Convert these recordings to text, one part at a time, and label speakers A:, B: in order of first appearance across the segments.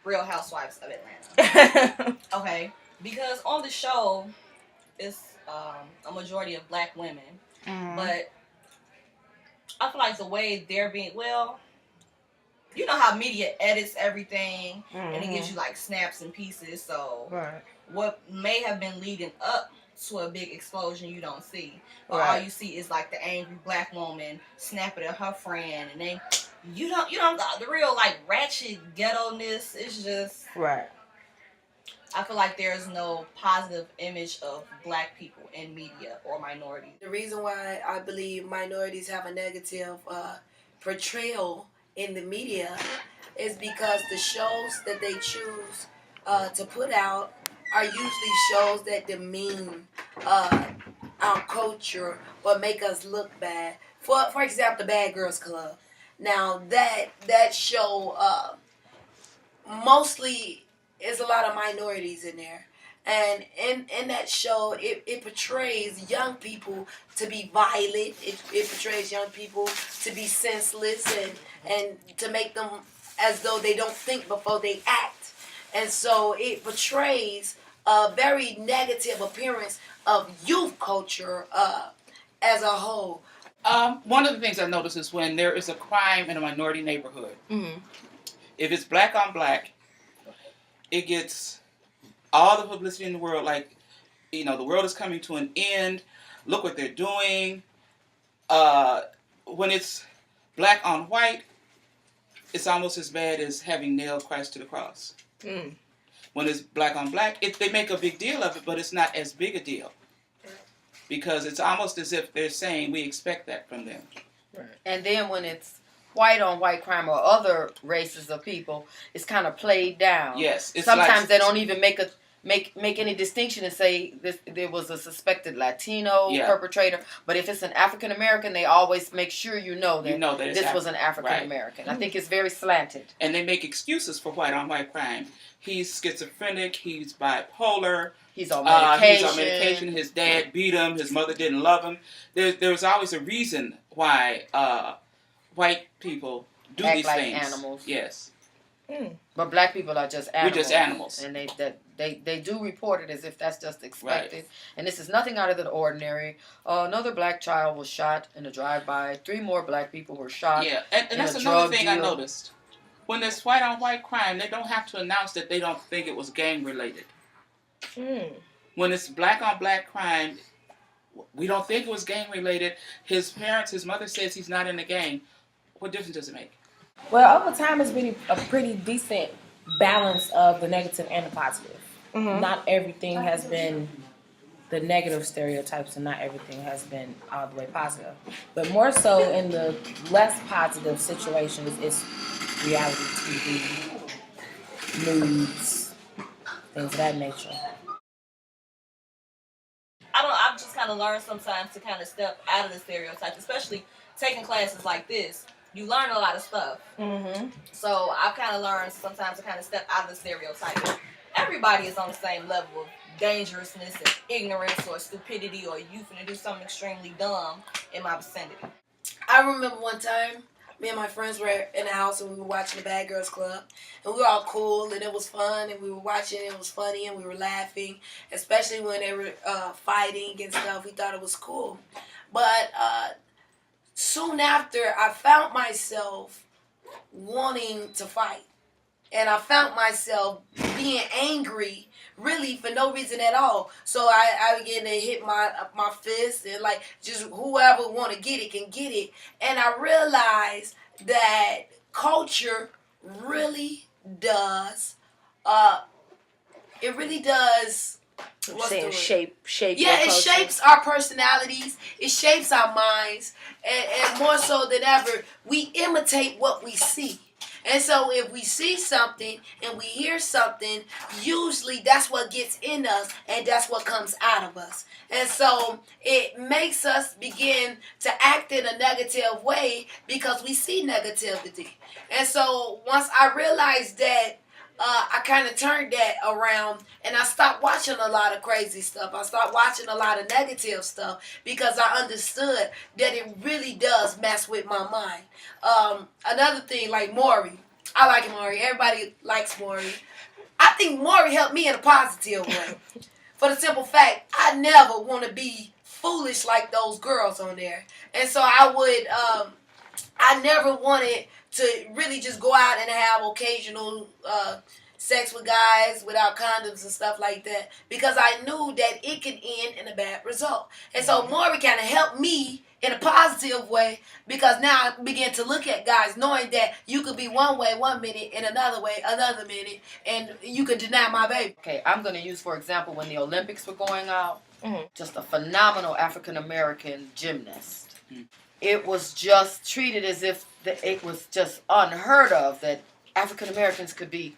A: Real Housewives of Atlanta. Okay, because on the show, it's a majority of black women, but I feel like the way they're being, well, you know how media edits everything and it gives you like snaps and pieces. So what may have been leading up to a big explosion you don't see. But all you see is like the angry black woman snapping at her friend, and then you don't the real like ratchet ghetto-ness is just I feel like there's no positive image of black people in media or minorities.
B: The reason why I believe minorities have a negative portrayal in the media is because the shows that they choose to put out are usually shows that demean our culture or make us look bad. For example, the Bad Girls Club. Now that show mostly is a lot of minorities in there. And in that show, it portrays young people to be violent. It portrays young people to be senseless and to make them as though they don't think before they act. And so it portrays a very negative appearance of youth culture as a whole.
C: One of the things I notice is when there is a crime in a minority neighborhood, if it's black on black, it gets all the publicity in the world. Like, the world is coming to an end. Look what they're doing. When it's black on white, it's almost as bad as having nailed Christ to the cross. When it's black on black, they make a big deal of it, but it's not as big a deal. Because it's almost as if they're saying we expect that from them.
D: And then when it's white on white crime or other races of people, it's kind of played down.
C: Yes.
D: Sometimes they don't even make any distinction and say there was a suspected Latino perpetrator. But if it's an African American, they always make sure that this was an African American. Right. I think it's very slanted.
C: And they make excuses for white on white crime. He's schizophrenic. He's bipolar.
D: He's on medication.
C: He's on medication. His dad beat him. His mother didn't love him. There's always a reason why white people do
D: act
C: these
D: like
C: things.
D: Animals.
C: Yes.
D: But black people are just animals.
C: We're just animals.
D: And they do report it as if that's just expected.
C: Right.
D: And this is nothing out of the ordinary. Another black child was shot in a drive-by. 3 more black people were shot.
C: Yeah, and that's another thing I noticed. When there's white on white crime, they don't have to announce that they don't think it was gang related. When it's black on black crime, we don't think it was gang related. His mother says he's not in the gang. What difference does it make?
E: Well, over time, it's been a pretty decent balance of the negative and the positive. Not everything has been the negative stereotypes, and not everything has been all the way positive. But more so in the less positive situations, it's reality TV, news, things of that nature.
A: I've just kind of learned sometimes to kind of step out of the stereotypes, especially taking classes like this. You learn a lot of stuff. So I've kind of learned sometimes to kind of step out of the stereotypes. Everybody is on the same level of dangerousness and ignorance or stupidity, or you finna do something extremely dumb in my vicinity.
B: I remember one time, me and my friends were in the house and we were watching the Bad Girls Club. And we were all cool and it was fun and we were watching, it was funny and we were laughing. Especially when they were fighting and stuff, we thought it was cool. But soon after, I found myself wanting to fight. And I found myself being angry, really, for no reason at all. So I began to hit my fist and, like, just whoever want to get it can get it. And I realized that culture really does, it really does...
E: shape
B: yeah, it shapes our personalities. It shapes our minds. And more so than ever, we imitate what we see. And so if we see something and we hear something, usually that's what gets in us and that's what comes out of us. And so it makes us begin to act in a negative way because we see negativity. And so once I realized that, I kind of turned that around and I stopped watching a lot of crazy stuff. I stopped watching a lot of negative stuff because I understood that it really does mess with my mind. Another thing, like Maury, I like Maury. Everybody likes Maury. I think Maury helped me in a positive way. For the simple fact, I never want to be foolish like those girls on there. And so I never wanted to really just go out and have occasional sex with guys without condoms and stuff like that, because I knew that it could end in a bad result. And so Maury kind of helped me in a positive way, because now I began to look at guys knowing that you could be one way one minute and another way another minute, and you could deny my baby.
D: Okay, I'm going to use, for example, when the Olympics were going out, just a phenomenal African-American gymnast. It was just treated as if it was just unheard of that African-Americans could be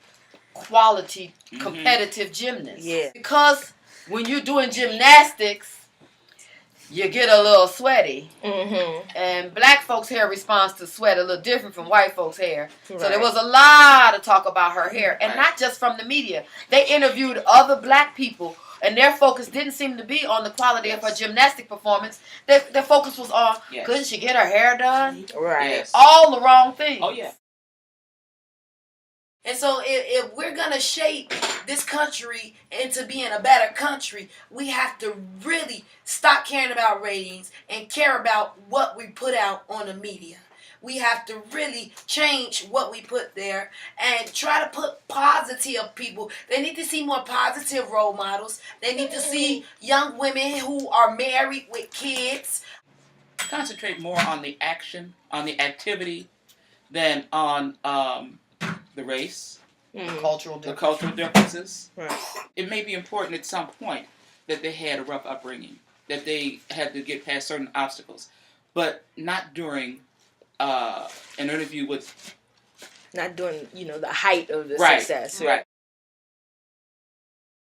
D: quality competitive gymnasts.
F: Yeah.
D: Because when you're doing gymnastics, you get a little sweaty. And black folks' hair responds to sweat a little different from white folks' hair. Right. So there was a lot of talk about her hair. And not just from the media. They interviewed other black people, and their focus didn't seem to be on the quality of her gymnastic performance. Their focus was on, couldn't she get her hair done?
F: Right.
C: Yes.
D: All the wrong things.
C: Oh, yeah.
B: And so if we're going to shape this country into being a better country, we have to really stop caring about ratings and care about what we put out on the media. We have to really change what we put there and try to put positive people. They need to see more positive role models. They need to see young women who are married with kids.
C: Concentrate more on the action, on the activity, than on the race,
D: the cultural
C: differences.
F: Right.
C: It may be important at some point that they had a rough upbringing, that they had to get past certain obstacles, but not during an interview with...
F: Not during, the height of the
C: right,
F: success.
C: Right.